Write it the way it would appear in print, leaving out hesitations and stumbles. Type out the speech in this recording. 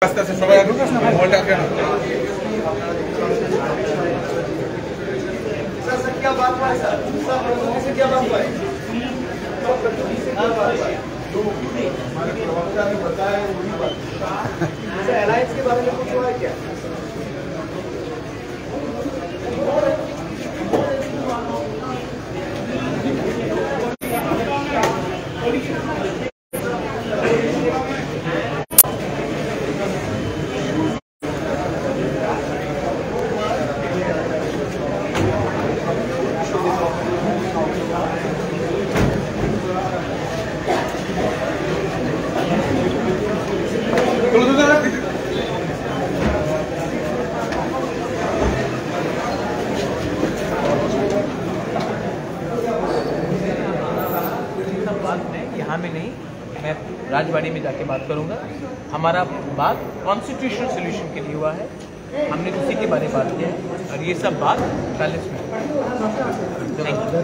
আস্তে আস্তে সবাই মোবাইলটা কেন क्या बात हुआ है सर? सर क्या बात हुआ है? जो हमारे प्रवक्ता ने बताया वही बात। सर अलायंस के बारे में कुछ हुआ है क्या? यहाँ में नहीं, मैं राजवाड़ी में जाके बात करूँगा। हमारा बात कॉन्स्टिट्यूशनल सोल्यूशन के लिए हुआ है, हमने उसी के बारे में बात किया है और ये सब बात पैलेस में। Thank you.